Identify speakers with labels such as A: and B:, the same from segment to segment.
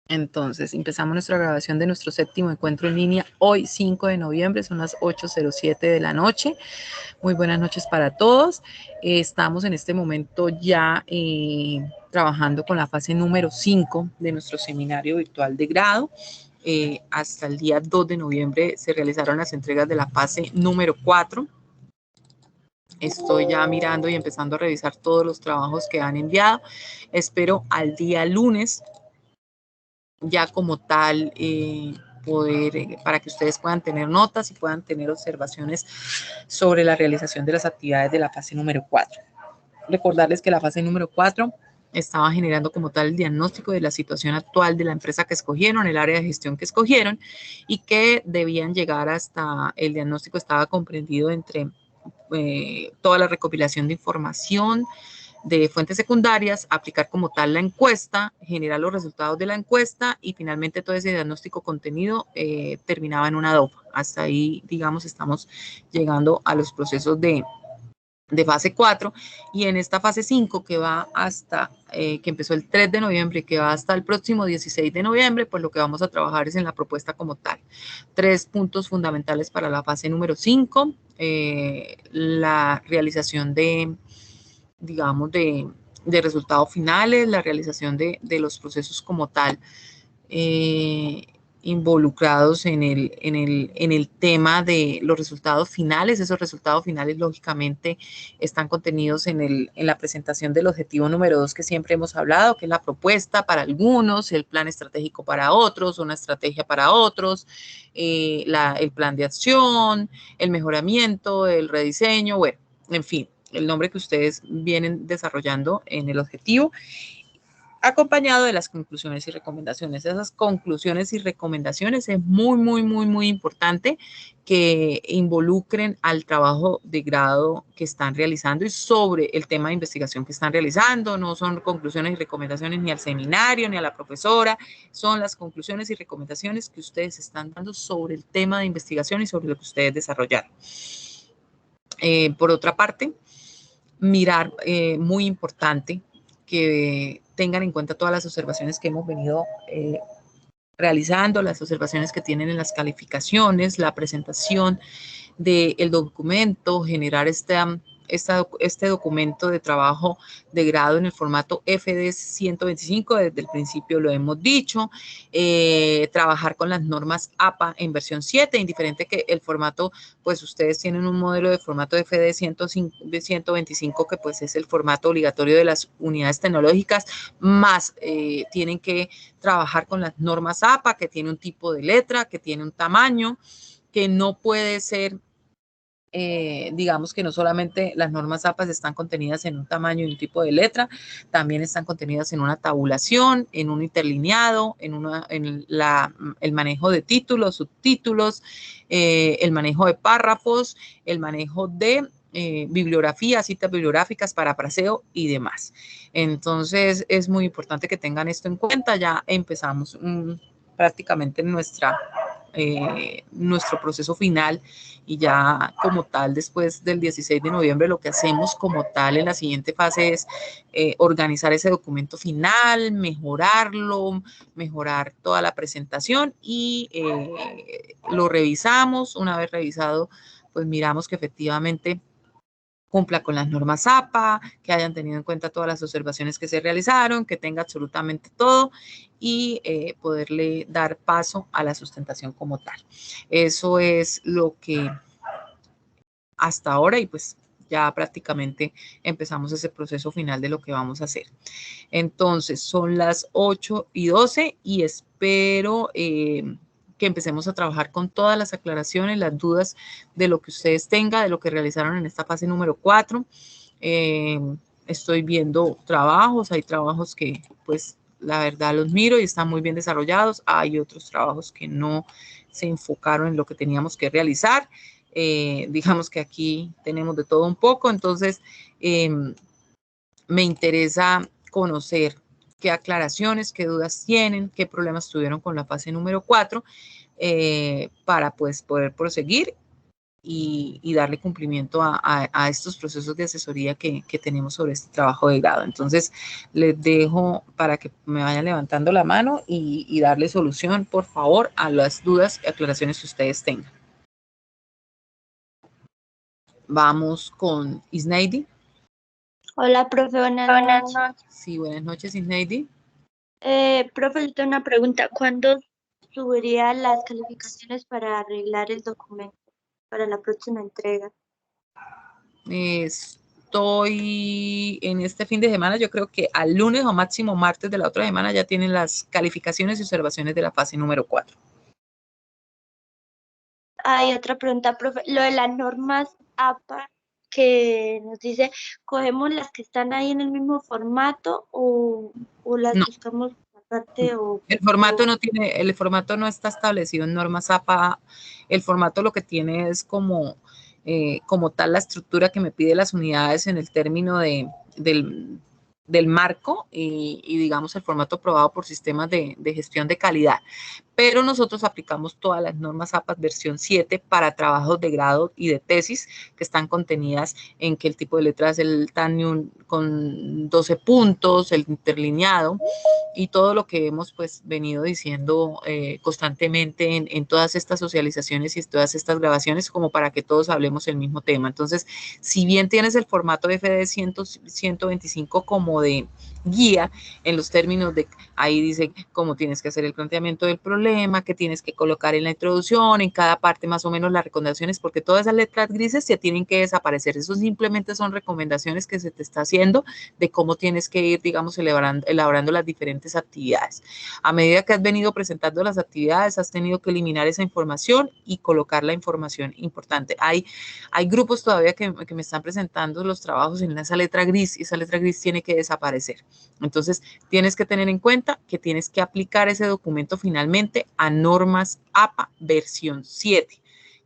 A: Entonces, empezamos nuestra grabación de nuestro séptimo encuentro en línea hoy, 5 de noviembre, son las 8:07 de la noche. Muy buenas noches para todos. Estamos en este momento ya trabajando con la fase número 5 de nuestro seminario virtual de grado. Hasta el día 2 de noviembre se realizaron las entregas de la fase número 4. Estoy ya mirando y empezando a revisar todos los trabajos que han enviado. Espero al día lunes ya como tal poder, para que ustedes puedan tener notas y puedan tener observaciones sobre la realización de las actividades de la fase número 4. Recordarles que la fase número 4 estaba generando como tal el diagnóstico de la situación actual de la empresa que escogieron, el área de gestión que escogieron, y que debían llegar hasta, el diagnóstico estaba comprendido entre toda la recopilación de información de fuentes secundarias, aplicar como tal la encuesta, generar los resultados de la encuesta y finalmente todo ese diagnóstico contenido terminaba en una DOPA. Hasta ahí, digamos, estamos llegando a los procesos de fase 4 y en esta fase 5 que va hasta, que empezó el 3 de noviembre y que va hasta el próximo 16 de noviembre, pues lo que vamos a trabajar es en la propuesta como tal. 3 puntos fundamentales para la fase número 5, la realización de, digamos, de resultados finales, la realización de los procesos como tal, involucrados en el tema de los resultados finales. Esos resultados finales, lógicamente, están contenidos en la presentación del objetivo número 2 que siempre hemos hablado, que es la propuesta para algunos, el plan estratégico para otros, una estrategia para otros, el plan de acción, el mejoramiento, el rediseño, bueno, en fin, el nombre que ustedes vienen desarrollando en el objetivo, acompañado de las conclusiones y recomendaciones. Esas conclusiones y recomendaciones es muy importante que involucren al trabajo de grado que están realizando y sobre el tema de investigación que están realizando. No son conclusiones y recomendaciones ni al seminario ni a la profesora, son las conclusiones y recomendaciones que ustedes están dando sobre el tema de investigación y sobre lo que ustedes desarrollaron. Por otra parte, mirar, muy importante, que tengan en cuenta todas las observaciones que hemos venido realizando, las observaciones que tienen en las calificaciones, la presentación del documento, generar este documento de trabajo de grado en el formato FD 125, desde el principio lo hemos dicho, trabajar con las normas APA en versión 7, indiferente que el formato, pues ustedes tienen un modelo de formato FD 125, que pues es el formato obligatorio de las unidades tecnológicas, más tienen que trabajar con las normas APA, que tiene un tipo de letra, que tiene un tamaño, que no puede ser, digamos que no solamente las normas APA están contenidas en un tamaño y un tipo de letra, también están contenidas en una tabulación, en un interlineado, el manejo de títulos, subtítulos, el manejo de párrafos, el manejo de bibliografía, citas bibliográficas, parafraseo y demás. Entonces es muy importante que tengan esto en cuenta. Ya empezamos prácticamente nuestro proceso final y ya como tal después del 16 de noviembre lo que hacemos como tal en la siguiente fase es organizar ese documento final, mejorarlo, mejorar toda la presentación y lo revisamos. Una vez revisado, pues miramos que efectivamente cumpla con las normas APA, que hayan tenido en cuenta todas las observaciones que se realizaron, que tenga absolutamente todo y poderle dar paso a la sustentación como tal. Eso es lo que hasta ahora, y pues ya prácticamente empezamos ese proceso final de lo que vamos a hacer. Entonces, son las 8:12 y espero que empecemos a trabajar con todas las aclaraciones, las dudas de lo que ustedes tengan, de lo que realizaron en esta fase número 4. Estoy viendo trabajos, hay trabajos que pues la verdad los miro y están muy bien desarrollados, hay otros trabajos que no se enfocaron en lo que teníamos que realizar. Digamos que aquí tenemos de todo un poco, entonces me interesa conocer qué aclaraciones, qué dudas tienen, qué problemas tuvieron con la fase número 4, para pues poder proseguir y darle cumplimiento a estos procesos de asesoría que tenemos sobre este trabajo de grado. Entonces, les dejo para que me vayan levantando la mano y darle solución, por favor, a las dudas y aclaraciones que ustedes tengan. Vamos con Isneidi.
B: Hola, profe, buenas noches.
A: Sí, buenas noches, Isneidi.
B: Profe, yo tengo una pregunta. ¿Cuándo subiría las calificaciones para arreglar el documento para la próxima entrega?
A: Estoy en este fin de semana, yo creo que al lunes o máximo martes de la otra semana ya tienen las calificaciones y observaciones de la fase número 4.
B: Hay otra pregunta, profe. Lo de las normas APA que nos dice, ¿cogemos las que están ahí en el mismo formato o las
A: No.
B: buscamos aparte?
A: El formato no tiene, el formato no está establecido en normas APA. El formato lo que tiene es como tal la estructura que me pide las unidades en el término del marco y digamos el formato aprobado por sistemas de gestión de calidad. Pero nosotros aplicamos todas las normas APA versión 7 para trabajos de grado y de tesis que están contenidas en que el tipo de letra es el TANIUM con 12 puntos, el interlineado y todo lo que hemos pues venido diciendo constantemente en todas estas socializaciones y todas estas grabaciones como para que todos hablemos el mismo tema. Entonces, si bien tienes el formato FD 125 como de guía en los términos de, ahí dice cómo tienes que hacer el planteamiento del problema, que tienes que colocar en la introducción, en cada parte más o menos las recomendaciones, porque todas esas letras grises se tienen que desaparecer. Eso simplemente son recomendaciones que se te está haciendo de cómo tienes que ir, digamos, elaborando las diferentes actividades. A medida que has venido presentando las actividades, has tenido que eliminar esa información y colocar la información importante. Hay grupos todavía que me están presentando los trabajos en esa letra gris y esa letra gris tiene que desaparecer. Entonces, tienes que tener en cuenta que tienes que aplicar ese documento finalmente a normas APA versión 7,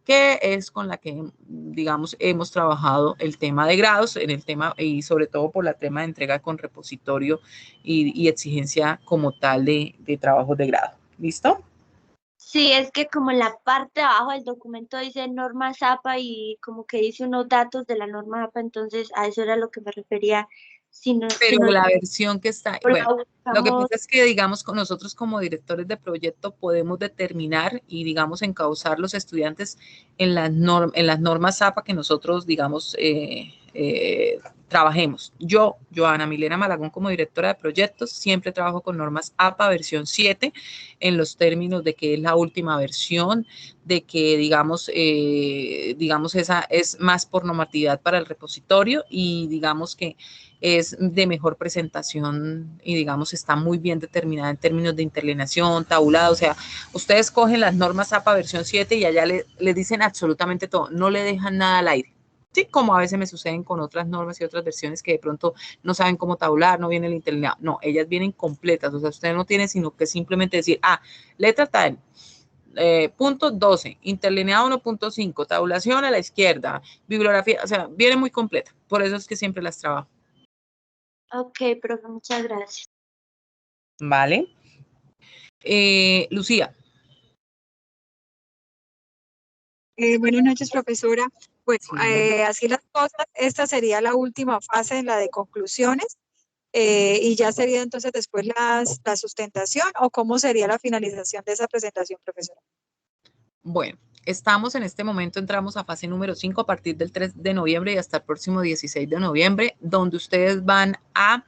A: que es con la que, digamos, hemos trabajado el tema de grados, en el tema y sobre todo por la tema de entrega con repositorio y exigencia como tal de trabajos de grado. ¿Listo?
B: Sí, es que como en la parte de abajo del documento dice normas APA y como que dice unos datos de la norma APA, entonces a eso era lo que me refería.
A: Pero la versión que está, bueno, lo que
B: buscamos...
A: pasa es que, digamos, con nosotros como directores de proyecto podemos determinar y, digamos, encauzar los estudiantes en las normas APA que nosotros, digamos, trabajemos. Yo, Joana Milena Malagón, como directora de proyectos, siempre trabajo con normas APA versión 7 en los términos de que es la última versión, de que, digamos, esa es más por normatividad para el repositorio y, digamos, que es de mejor presentación y digamos está muy bien determinada en términos de interlineación, tabulado, o sea, ustedes cogen las normas APA versión 7 y allá le dicen absolutamente todo, no le dejan nada al aire. Sí, como a veces me suceden con otras normas y otras versiones que de pronto no saben cómo tabular, no viene el interlineado. No, ellas vienen completas, o sea, usted no tiene sino que simplemente decir, letra tal, punto 12, interlineado 1.5, tabulación a la izquierda, bibliografía, o sea, viene muy completa. Por eso es que siempre las trabajo.
B: Ok, profe, muchas gracias.
A: Vale. Lucía.
C: Buenas noches, profesora. Bueno,
A: Sí.
C: así las cosas, esta sería la última fase en la de conclusiones y ya sería entonces después la sustentación o cómo sería la finalización de esa presentación, profesora.
A: Bueno, estamos en este momento, entramos a fase número 5 a partir del 3 de noviembre y hasta el próximo 16 de noviembre, donde ustedes van a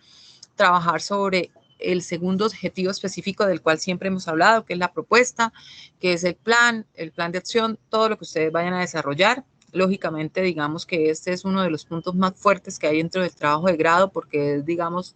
A: trabajar sobre el segundo objetivo específico del cual siempre hemos hablado, que es la propuesta, que es el plan de acción, todo lo que ustedes vayan a desarrollar. Lógicamente, digamos que este es uno de los puntos más fuertes que hay dentro del trabajo de grado, porque es, digamos,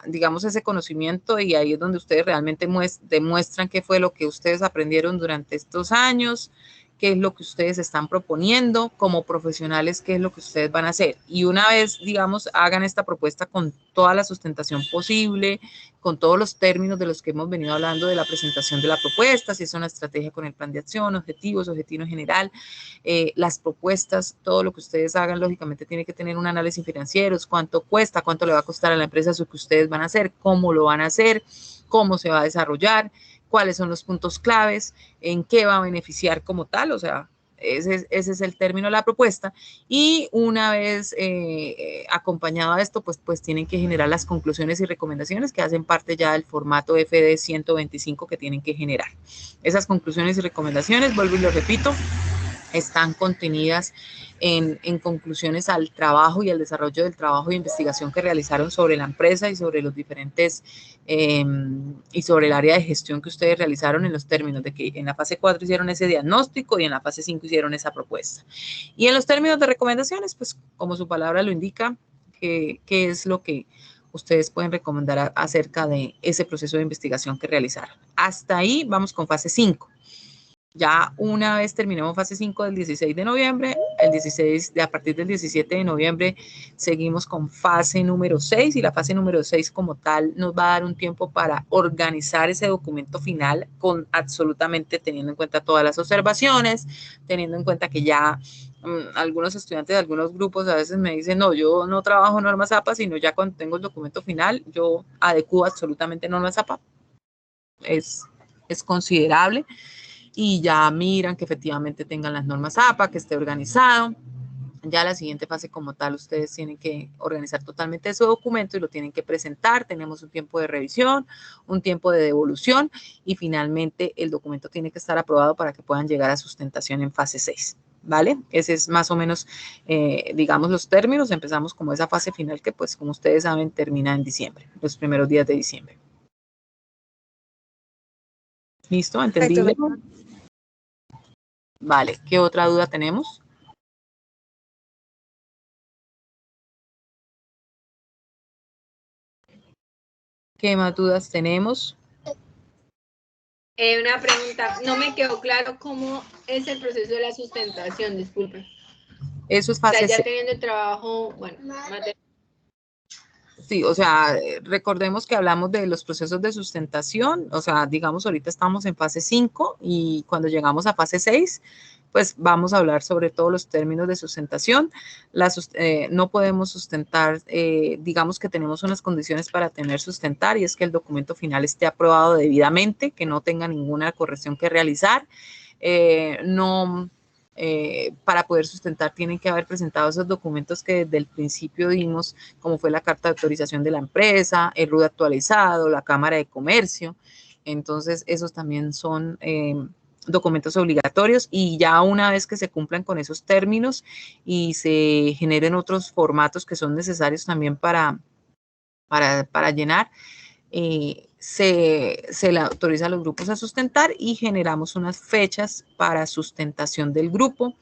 A: digamos, ese conocimiento y ahí es donde ustedes realmente demuestran qué fue lo que ustedes aprendieron durante estos años, qué es lo que ustedes están proponiendo como profesionales, qué es lo que ustedes van a hacer. Y una vez, digamos, hagan esta propuesta con toda la sustentación posible, con todos los términos de los que hemos venido hablando de la presentación de la propuesta, si es una estrategia con el plan de acción, objetivos, objetivo general, las propuestas, todo lo que ustedes hagan, lógicamente tiene que tener un análisis financiero, cuánto cuesta, cuánto le va a costar a la empresa eso que ustedes van a hacer, cómo lo van a hacer, cómo se va a desarrollar, cuáles son los puntos claves, en qué va a beneficiar como tal, o sea, ese es el término de la propuesta. Y una vez acompañado a esto, pues tienen que generar las conclusiones y recomendaciones que hacen parte ya del formato FD 125 que tienen que generar. Esas conclusiones y recomendaciones, vuelvo y lo repito, están contenidas en conclusiones al trabajo y al desarrollo del trabajo de investigación que realizaron sobre la empresa y sobre los diferentes y sobre el área de gestión que ustedes realizaron en los términos de que en la fase 4 hicieron ese diagnóstico y en la fase 5 hicieron esa propuesta. Y en los términos de recomendaciones, pues como su palabra lo indica, qué es lo que ustedes pueden recomendar acerca de ese proceso de investigación que realizaron. Hasta ahí vamos con fase 5. Ya una vez terminemos fase 5 del 16 de noviembre, a partir del 17 de noviembre seguimos con fase número 6 y la fase número 6 como tal nos va a dar un tiempo para organizar ese documento final con absolutamente teniendo en cuenta todas las observaciones, teniendo en cuenta que ya algunos estudiantes de algunos grupos a veces me dicen, no, yo no trabajo normas APA, sino ya cuando tengo el documento final, yo adecuo absolutamente normas APA. Es considerable. Y ya miran que efectivamente tengan las normas APA, que esté organizado. Ya la siguiente fase como tal, ustedes tienen que organizar totalmente su documento y lo tienen que presentar. Tenemos un tiempo de revisión, un tiempo de devolución y finalmente el documento tiene que estar aprobado para que puedan llegar a sustentación en fase 6. ¿Vale? Ese es más o menos, digamos, los términos. Empezamos como esa fase final que, pues, como ustedes saben, termina en diciembre, los primeros días de diciembre. ¿Listo? ¿Entendible? Vale, ¿qué otra duda tenemos? ¿Qué más dudas tenemos?
D: Una pregunta, no me quedó claro cómo es el proceso de la sustentación, disculpe.
A: Eso es fase 6.
D: Ya teniendo el trabajo, bueno,
A: sí, o sea, recordemos que hablamos de los procesos de sustentación, o sea, digamos ahorita estamos en fase 5 y cuando llegamos a fase 6, pues vamos a hablar sobre todos los términos de sustentación. No podemos sustentar, digamos que tenemos unas condiciones para tener sustentar y es que el documento final esté aprobado debidamente, que no tenga ninguna corrección que realizar, para poder sustentar tienen que haber presentado esos documentos que desde el principio dimos, como fue la carta de autorización de la empresa, el RUT actualizado, la Cámara de Comercio. Entonces, esos también son documentos obligatorios y ya una vez que se cumplan con esos términos y se generen otros formatos que son necesarios también para llenar, se le autoriza a los grupos a sustentar y generamos unas fechas para sustentación del grupo,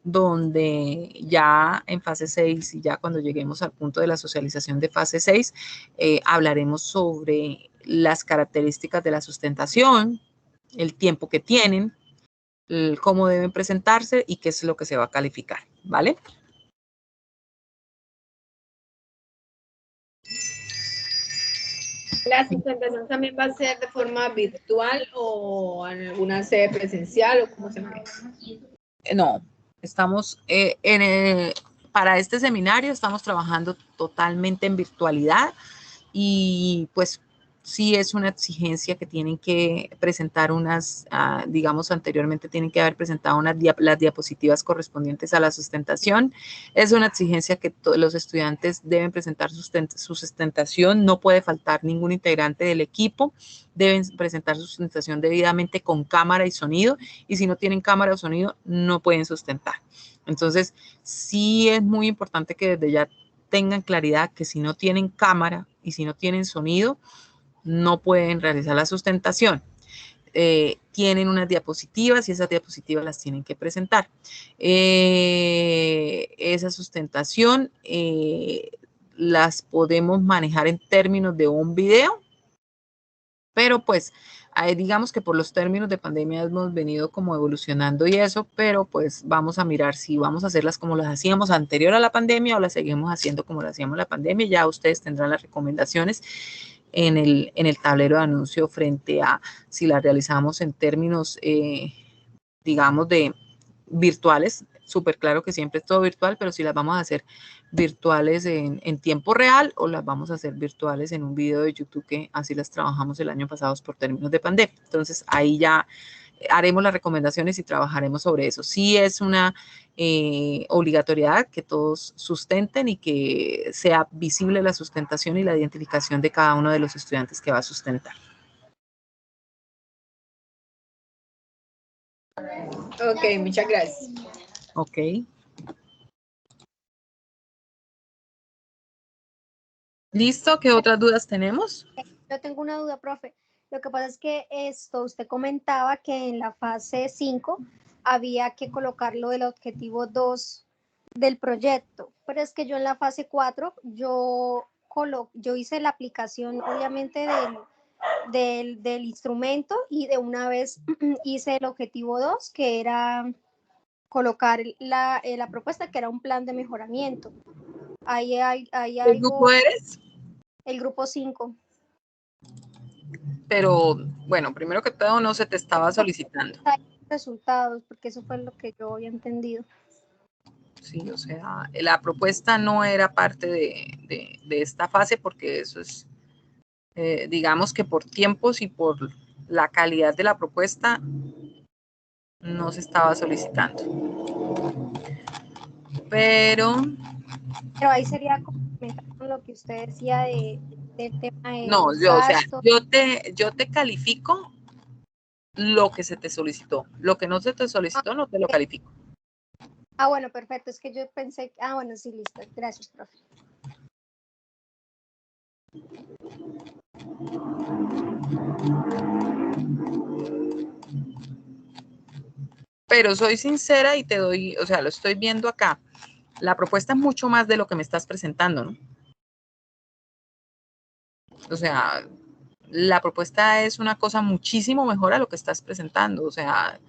A: donde ya en fase 6 y ya cuando lleguemos al punto de la socialización de fase 6, hablaremos sobre las características de la sustentación, el tiempo que tienen, cómo deben presentarse y qué es lo que se va a calificar, ¿vale?
D: ¿La sustentación también va a ser de forma virtual o en alguna sede presencial o cómo se maneja?
A: No, estamos para este seminario estamos trabajando totalmente en virtualidad y pues sí es una exigencia que tienen que presentar digamos anteriormente tienen que haber presentado las diapositivas correspondientes a la sustentación. Es una exigencia que los estudiantes deben presentar su sustentación, no puede faltar ningún integrante del equipo, deben presentar su sustentación debidamente con cámara y sonido y si no tienen cámara o sonido no pueden sustentar. Entonces sí es muy importante que desde ya tengan claridad que si no tienen cámara y si no tienen sonido, no pueden realizar la sustentación. Tienen unas diapositivas y esas diapositivas las tienen que presentar. Esa sustentación las podemos manejar en términos de un video, pero pues digamos que por los términos de pandemia hemos venido como evolucionando y eso, pero pues vamos a mirar si vamos a hacerlas como las hacíamos anterior a la pandemia o las seguimos haciendo como las hacíamos la pandemia. Ya ustedes tendrán las recomendaciones en el tablero de anuncio frente a si las realizamos en términos, digamos, de virtuales. Súper claro que siempre es todo virtual, pero si las vamos a hacer virtuales en tiempo real o las vamos a hacer virtuales en un video de YouTube, que así las trabajamos el año pasado por términos de pandemia. Entonces, ahí ya haremos las recomendaciones y trabajaremos sobre eso. Sí es una obligatoriedad que todos sustenten y que sea visible la sustentación y la identificación de cada uno de los estudiantes que va a sustentar.
D: Ok, muchas gracias.
A: Ok. ¿Listo? ¿Qué otras dudas tenemos?
E: Yo tengo una duda, profe. Lo que pasa es que usted comentaba que en la fase 5 había que colocar lo del objetivo 2 del proyecto, pero es que yo en la fase 4 yo hice la aplicación obviamente del instrumento y de una vez hice el objetivo 2, que era colocar la propuesta, que era un plan de mejoramiento. Ahí hay
A: ¿Qué
E: algo,
A: grupo eres?
E: el grupo 5.
A: Pero, bueno, primero que todo, no se te estaba solicitando.
E: Resultados, porque eso fue lo que yo había entendido.
A: Sí, o sea, la propuesta no era parte de esta fase porque eso es, digamos que por tiempos y por la calidad de la propuesta no se estaba solicitando. Pero
E: Ahí sería complementar con lo que usted decía del tema de
A: no,
E: los
A: o sea,
E: gastos.
A: yo te califico lo que se te solicitó. Lo que no se te solicitó no te lo califico.
E: Bueno, perfecto. Es que yo pensé, bueno, sí, listo. Gracias, profe.
A: Pero soy sincera y te doy, o sea, lo estoy viendo acá. La propuesta es mucho más de lo que me estás presentando, ¿no? O sea, la propuesta es una cosa muchísimo mejor a lo que estás presentando. O sea,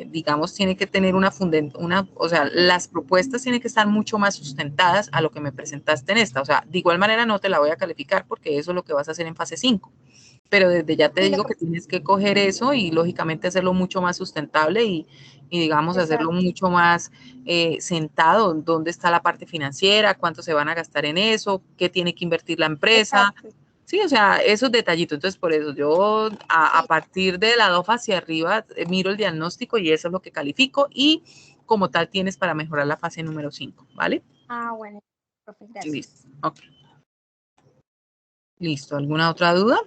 A: digamos, tiene que tener o sea, las propuestas tienen que estar mucho más sustentadas a lo que me presentaste en esta. O sea, de igual manera no te la voy a calificar porque eso es lo que vas a hacer en fase 5. Pero desde ya te digo que tienes que coger eso y lógicamente hacerlo mucho más sustentable y digamos, hacerlo mucho más sentado. ¿Dónde está la parte financiera? ¿Cuánto se van a gastar en eso? ¿Qué tiene que invertir la empresa?
E: Exacto.
A: Sí, o sea, esos detallitos. Entonces, por eso yo a partir de la DOF hacia arriba miro el diagnóstico y eso es lo que califico y como tal tienes para mejorar la fase número 5, ¿vale?
E: Bueno, profe, gracias.
A: Listo, ok. Listo, ¿alguna otra duda?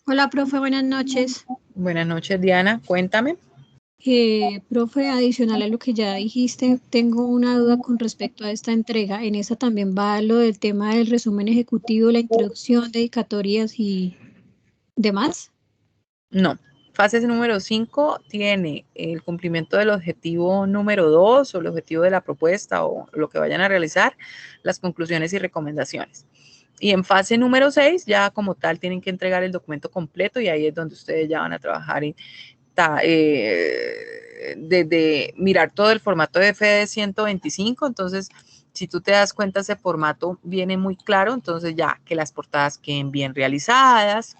F: Hola, profe, buenas noches.
A: Buenas noches, Diana, cuéntame.
F: Profe, adicional a lo que ya dijiste, tengo una duda con respecto a esta entrega. En esa también va lo del tema del resumen ejecutivo, la introducción, dedicatorias y demás.
A: No. Fase número 5 tiene el cumplimiento del objetivo número 2 o el objetivo de la propuesta o lo que vayan a realizar, las conclusiones y recomendaciones. Y en fase número 6 ya como tal tienen que entregar el documento completo y ahí es donde ustedes ya van a trabajar desde mirar todo el formato de FD 125. Entonces, si tú te das cuenta, ese formato viene muy claro. Entonces ya que las portadas queden bien realizadas,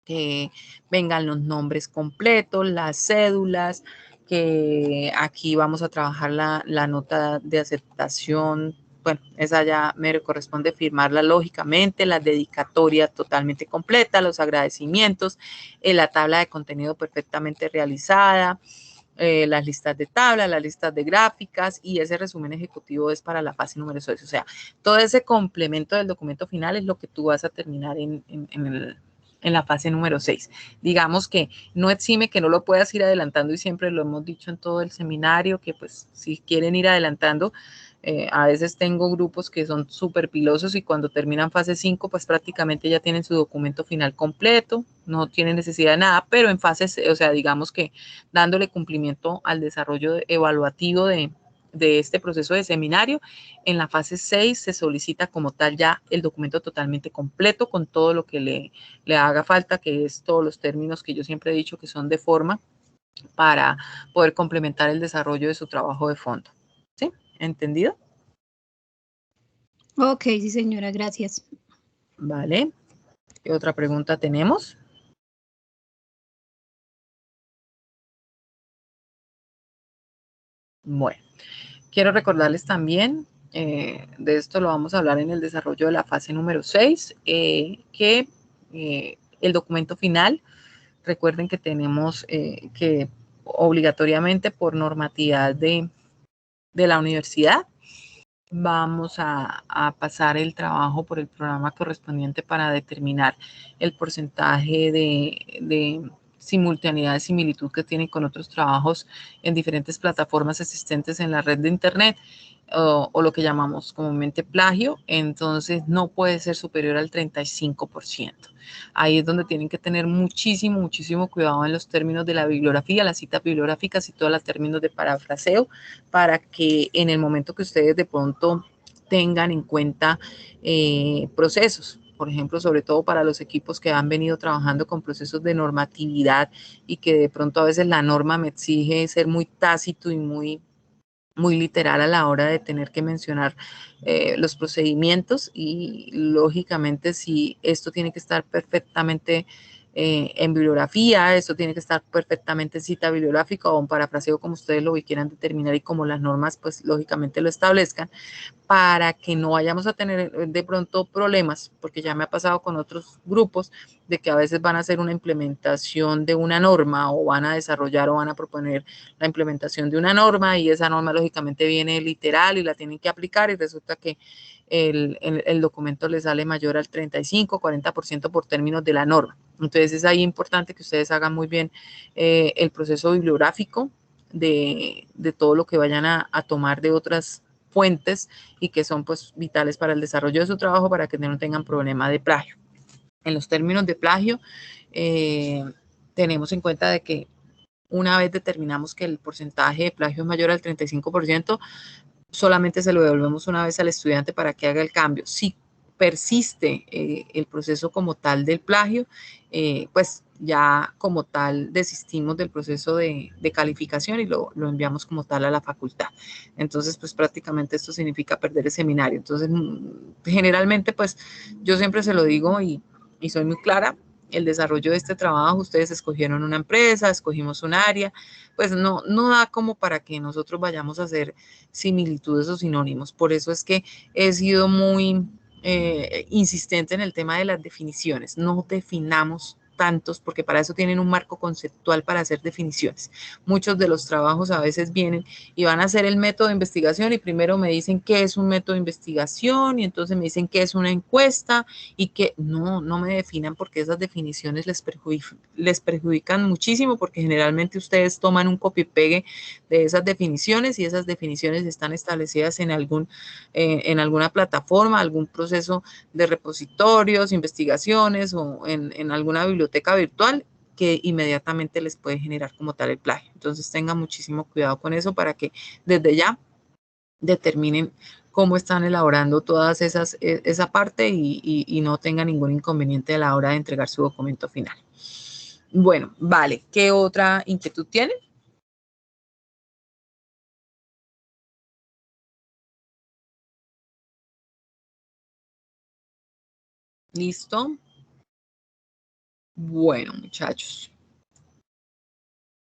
A: que vengan los nombres completos, las cédulas, que aquí vamos a trabajar la nota de aceptación. Bueno, esa ya me corresponde firmarla lógicamente, la dedicatoria totalmente completa, los agradecimientos, la tabla de contenido perfectamente realizada, las listas de tablas, las listas de gráficas y ese resumen ejecutivo es para la fase número 6. O sea, todo ese complemento del documento final es lo que tú vas a terminar en la fase número 6. Digamos que no exime que no lo puedas ir adelantando y siempre lo hemos dicho en todo el seminario, que pues si quieren ir adelantando, a veces tengo grupos que son súper pilosos y cuando terminan fase 5, pues prácticamente ya tienen su documento final completo, no tienen necesidad de nada, pero en fase, o sea, digamos que dándole cumplimiento al desarrollo evaluativo de este proceso de seminario, en la fase 6 se solicita como tal ya el documento totalmente completo con todo lo que le haga falta, que es todos los términos que yo siempre he dicho que son de forma para poder complementar el desarrollo de su trabajo de fondo. ¿Sí? ¿Entendido?
F: Ok, sí, señora, gracias.
A: Vale. ¿Qué otra pregunta tenemos? Bueno, quiero recordarles también de esto lo vamos a hablar en el desarrollo de la fase número 6, que el documento final, recuerden que tenemos que obligatoriamente por normatividad de la universidad, vamos a pasar el trabajo por el programa correspondiente para determinar el porcentaje de simultaneidad de similitud que tiene con otros trabajos en diferentes plataformas existentes en la red de Internet, o lo que llamamos comúnmente plagio. Entonces no puede ser superior al 35%. Ahí es donde tienen que tener muchísimo cuidado en los términos de la bibliografía, las citas bibliográficas y todos los términos de parafraseo, para que en el momento que ustedes de pronto tengan en cuenta procesos, por ejemplo, sobre todo para los equipos que han venido trabajando con procesos de normatividad y que de pronto a veces la norma me exige ser muy tácito y muy literal a la hora de tener que mencionar los procedimientos, y lógicamente si esto tiene que estar perfectamente en bibliografía, esto tiene que estar perfectamente en cita bibliográfica o en parafraseo, como ustedes lo quieran determinar y como las normas pues lógicamente lo establezcan, para que no vayamos a tener de pronto problemas, porque ya me ha pasado con otros grupos de que a veces van a hacer una implementación de una norma o van a desarrollar o van a proponer la implementación de una norma, y esa norma lógicamente viene literal y la tienen que aplicar, y resulta que el documento le sale mayor al 35, 40% por términos de la norma. Entonces es ahí importante que ustedes hagan muy bien el proceso bibliográfico de todo lo que vayan a tomar de otras fuentes y que son pues vitales para el desarrollo de su trabajo, para que no tengan problema de plagio. En los términos de plagio, tenemos en cuenta de que una vez determinamos que el porcentaje de plagio es mayor al 35%, solamente se lo devolvemos una vez al estudiante para que haga el cambio. Si persiste el proceso como tal del plagio, pues ya como tal desistimos del proceso de calificación y lo enviamos como tal a la facultad. Entonces, pues prácticamente esto significa perder el seminario. Entonces, generalmente, pues yo siempre se lo digo y soy muy clara: el desarrollo de este trabajo, ustedes escogieron una empresa, escogimos un área, pues no da como para que nosotros vayamos a hacer similitudes o sinónimos. Por eso es que he sido muy insistente en el tema de las definiciones. No definamos tantos, porque para eso tienen un marco conceptual para hacer definiciones. Muchos de los trabajos a veces vienen y van a hacer el método de investigación y primero me dicen qué es un método de investigación y entonces me dicen qué es una encuesta, y que no me definan, porque esas definiciones les perjudican muchísimo, porque generalmente ustedes toman un copy y pegue de esas definiciones, y esas definiciones están establecidas en alguna plataforma, algún proceso de repositorios, investigaciones o en alguna biblioteca virtual, que inmediatamente les puede generar como tal el plagio. Entonces tengan muchísimo cuidado con eso, para que desde ya determinen cómo están elaborando todas esa parte y no tengan ningún inconveniente a la hora de entregar su documento final. Bueno, vale. ¿Qué otra inquietud tienen? ¿Listo? Bueno, muchachos.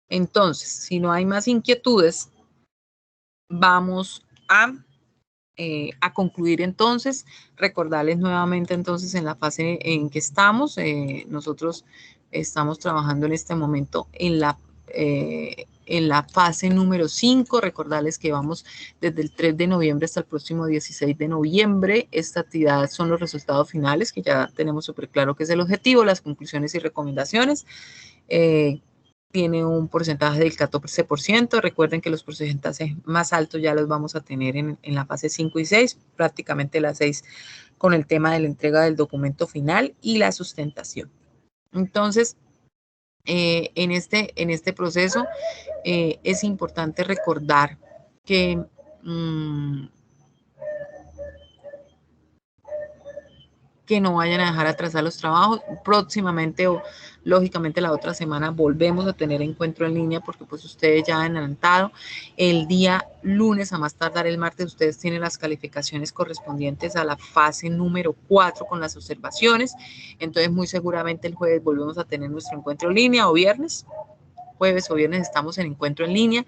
A: Entonces, si no hay más inquietudes, vamos a concluir entonces. Recordarles nuevamente entonces en la fase en que estamos. Nosotros estamos trabajando en este momento en la fase número 5. Recordarles que vamos desde el 3 de noviembre hasta el próximo 16 de noviembre. Esta actividad son los resultados finales, que ya tenemos súper claro que es el objetivo, las conclusiones y recomendaciones. Tiene un porcentaje del 14%. Recuerden que los porcentajes más altos ya los vamos a tener en la fase 5 y 6, prácticamente la 6 con el tema de la entrega del documento final y la sustentación. Entonces, en este proceso es importante recordar que no vayan a dejar atrasar los trabajos. Próximamente o lógicamente la otra semana volvemos a tener encuentro en línea, porque pues ustedes ya han adelantado. El día lunes, a más tardar el martes, ustedes tienen las calificaciones correspondientes a la fase número 4 con las observaciones. Entonces muy seguramente el jueves volvemos a tener nuestro encuentro en línea, o viernes. Jueves o viernes estamos en encuentro en línea.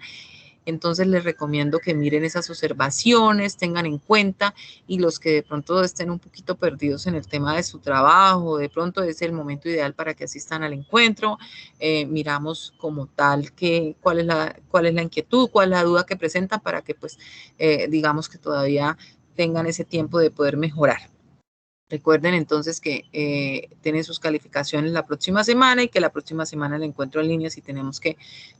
A: Entonces les recomiendo que miren esas observaciones, tengan en cuenta, y los que de pronto estén un poquito perdidos en el tema de su trabajo, de pronto es el momento ideal para que asistan al encuentro. Miramos como tal cuál es la inquietud, cuál es la duda que presentan para que pues digamos que todavía tengan ese tiempo de poder mejorar. Recuerden entonces que tienen sus calificaciones la próxima semana y que la próxima semana el encuentro en línea, si tenemos que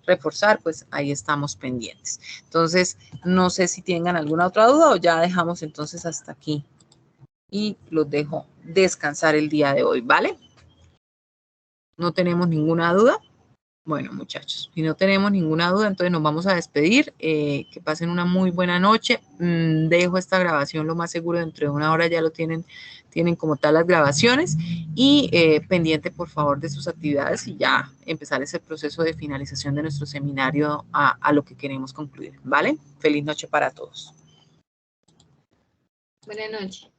A: reforzar, pues ahí estamos pendientes. Entonces, no sé si tengan alguna otra duda o ya dejamos entonces hasta aquí y los dejo descansar el día de hoy, ¿vale? ¿No tenemos ninguna duda? Bueno, muchachos, si no tenemos ninguna duda, entonces nos vamos a despedir. Que pasen una muy buena noche. Dejo esta grabación lo más seguro, dentro de una hora ya lo tienen como tal las grabaciones. Y pendiente, por favor, de sus actividades y ya empezar ese proceso de finalización de nuestro seminario a lo que queremos concluir, ¿vale? Feliz noche para todos.
D: Buenas noches.